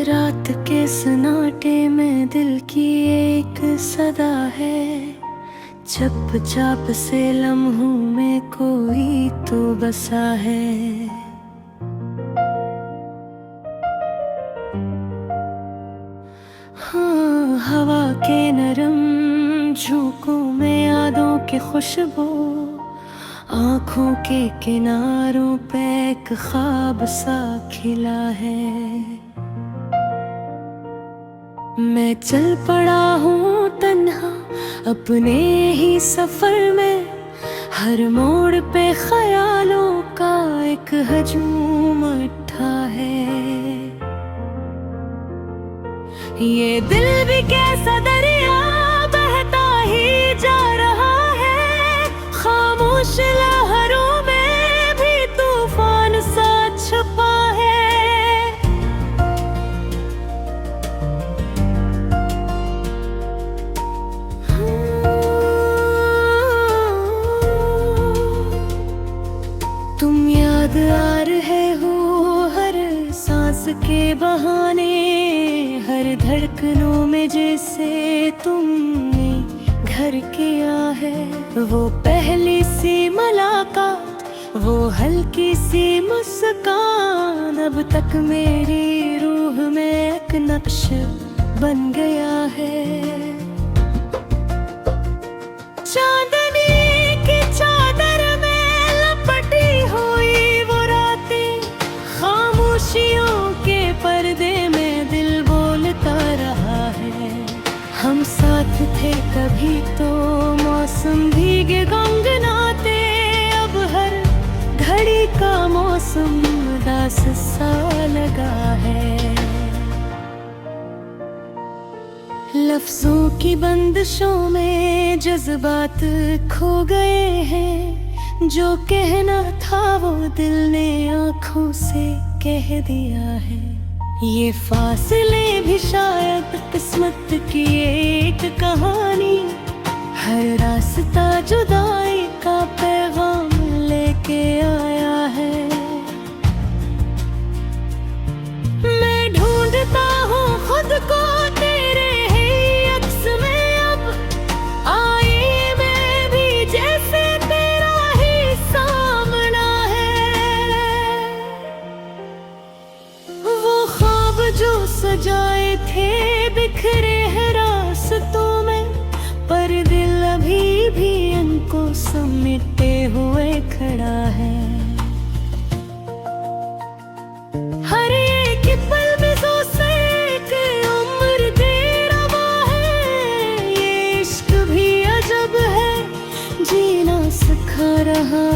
रात के सन्नाटे में दिल की एक सदा है, चुपचाप से लम्हों में कोई तो बसा है। हाँ, हवा के नरम झोंकों में यादों की खुशबू, आँखों के किनारों पे एक ख्वाब सा खिला है। मैं चल पड़ा हूँ तन्हा अपने ही सफर में, हर मोड़ पे ख्यालों का एक हजूम उठा है। ये दिल भी कैसा दरिया बहता ही जा रहा है, खामोश लहरों में भी तूफान सा छुपा है। तुम याद आ रहे हो हर सांस के बहाने, हर धड़कनों में जैसे तुमने घर किया है। वो पहली सी मुलाकात, वो हल्की सी मुस्कान, अब तक मेरी रूह में एक नक्श बन गया है। चांदनी की चादर में लपटी हुई वो रातें, खामोशियों के पर्दे में दिल बोलता रहा है। हम साथ थे कभी तो मौसम भीगे गुनगुनाते, अब हर घड़ी का मौसम उदास सा लगा है। लफ्जों की बंदिशों में जज्बात खो गए हैं, जो कहना था वो दिल ने आँखों से कह दिया है। ये फासले भी शायद किस्मत की एक कहानी, हर रास्ता जुदाई का पैगाम लेके आया है। मैं ढूंढता हूँ खुद को तेरे ही अक्स में, अब आए मैं भी जैसे तेरा ही सामना है। वो ख्वाब जो सजाए थे बिखरे हैं रास्तों में, पर दिल अभी भी उनको समेटे हुए खड़ा है। हर एक पल में जो से एक उम्र दे रहा है, ये इश्क भी अजब है, जीना सिखा रहा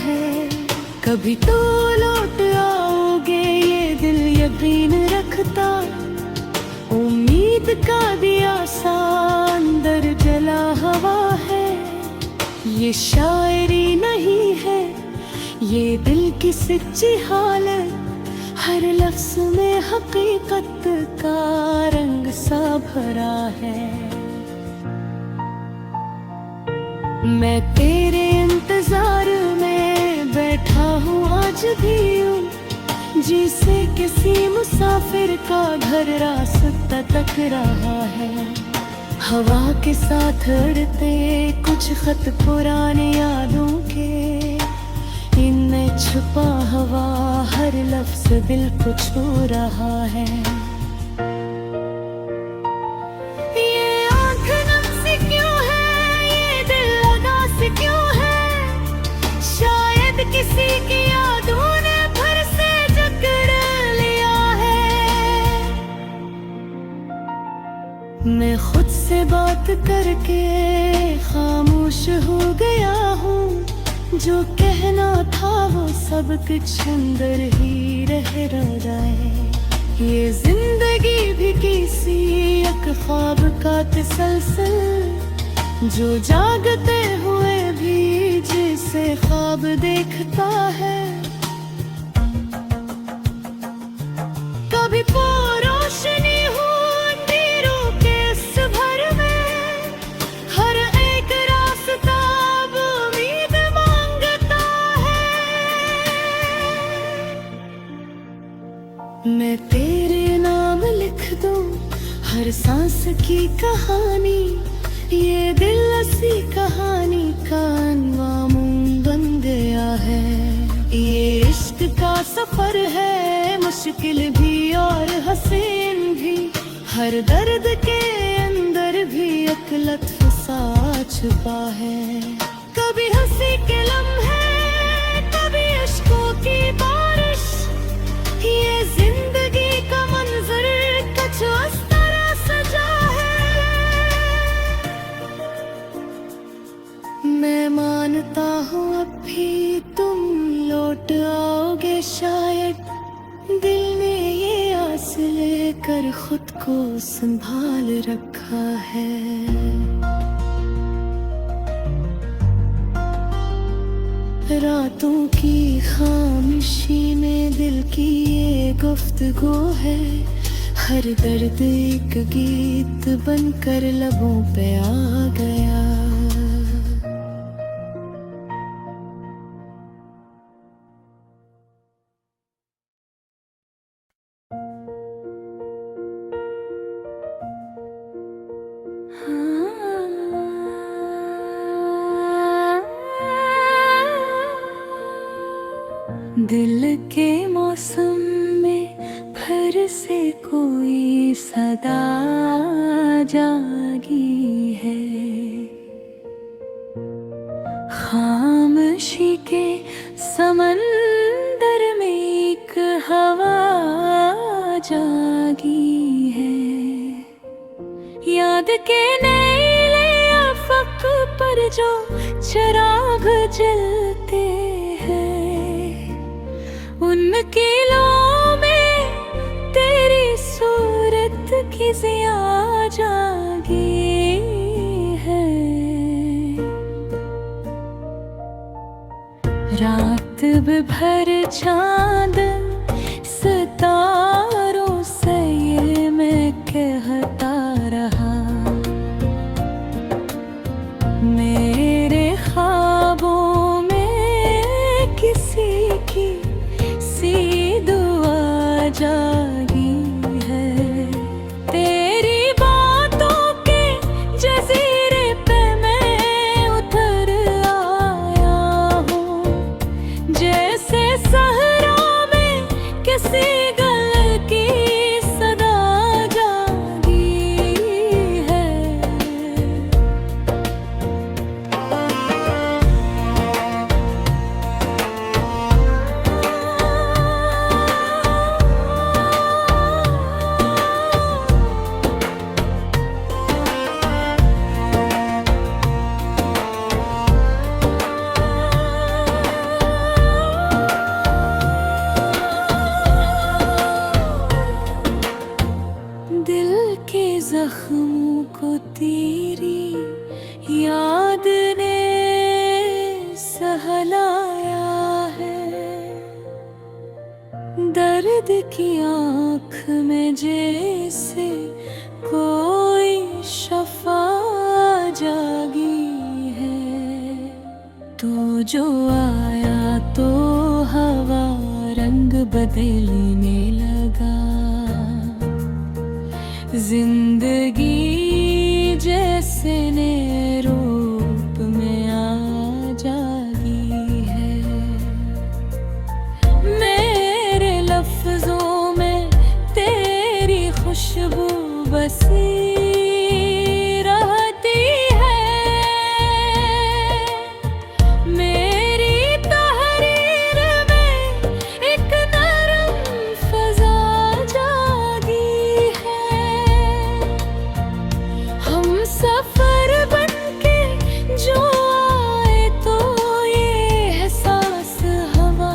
है। कभी तो लौट आओगे ये दिल यकीन रखता, उम्मीद का दिया सा अंदर जला हवा है। ये शायरी नहीं है, ये दिल की सच्ची हालत, हर लफ्ज में हकीकत का रंग सा भरा है। मैं तेरे इंतजार में बैठा हूँ आज भी यूं, जिसे किसी मुसाफिर का घर रास्ता तक रहा है। हवा के साथ उड़ते कुछ खत पुराने यादों के, इनमें छुपा हवा हर लफ्ज दिल को छू रहा है। ये आँख नम सी क्यों है, ये दिल उदास क्यों है, शायद किसी की यादों ने फिर से जकड़ लिया है। मैं खुद से बात करके खामोश हो गया हूँ, जो कहना था वो सब कुछ अंदर ही रह जाए। ये जिंदगी भी किसी एक ख्वाब का तसलसल, जो जागते हुए भी जिसे ख्वाब देखता है। कभी रोशनी हो अंधेरों के इस भर में, हर एक रास्ता अब उम्मीद मांगता है। मैं तेरे नाम ले लिख दूं हर सांस की कहानी, ये दिल असी कहानी का अनवामुन बन गया है। ये इश्क का सफर है, मुश्किल भी और हसीन भी, हर दर्द के अंदर भी एक लत्फ सा छुपा है। कभी हंसी के लम्हे, कभी इश्कों की बारिश, ये जिंदगी का मंजर कुछ इस तरह सजा है। मैं मानता हूँ अब भी तुम लौट आओगे शायद, दिल ने ये आस लेकर खुद को संभाल रखा है। रातों की खामोशी में दिल की ये गुफ्तगू है, हर दर्द एक गीत बनकर लबों पे आ गया। दिल के मौसम में फिर से कोई सदा जागी है, खामोशी के समंदर में एक हवा जागी है। याद के नीले अफक पर जो चिराग जलते हैं, उनकी लौ में तेरी सूरत की ज़िया जागी है। रात भर चांद सितारों से ये मैं कहता रहा, मेरे ख्वाबों में किसी की सी दुआ जागी है। तेरी बातों के जज़ीरे पे मैं उतर आया हूँ, जैसे सहरा में किसी गल की सदा जागी है। दिल के जख्मों को तेरी याद ने सहलाया है, दर्द की आँख में जैसे कोई शफा जागी है। तो जो आया तो हवा रंग बदलने लगा, जिंदगी जैसे नए रूप में आ जागी है। मेरे लफ्जों में तेरी खुशबू बसी रहती है, मेरी तहरीर में एक नरम फजा जागी है। हम सफर बनके जो आए तो ये एहसास हवा,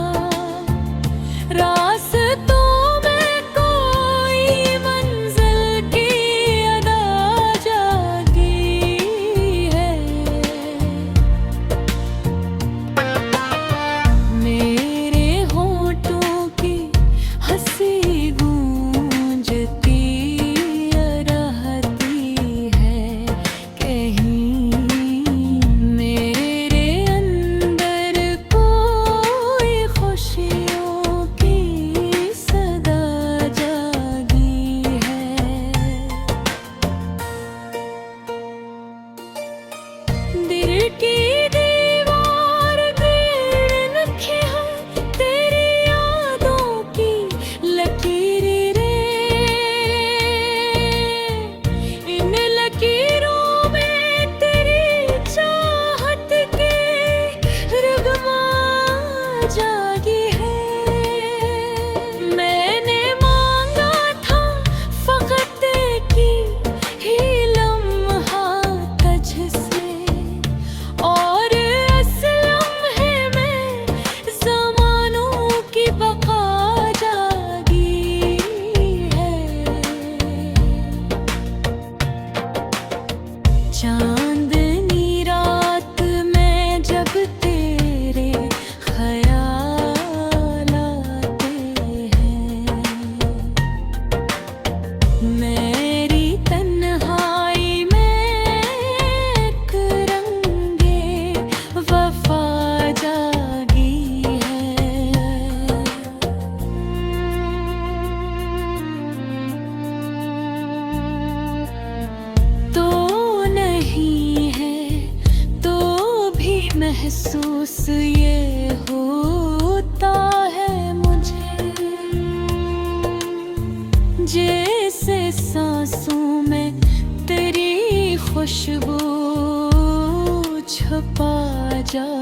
रास्तों में कोई मंजिल की महसूस ये होता है मुझे, जैसे सांसों में तेरी खुशबू छुपा जा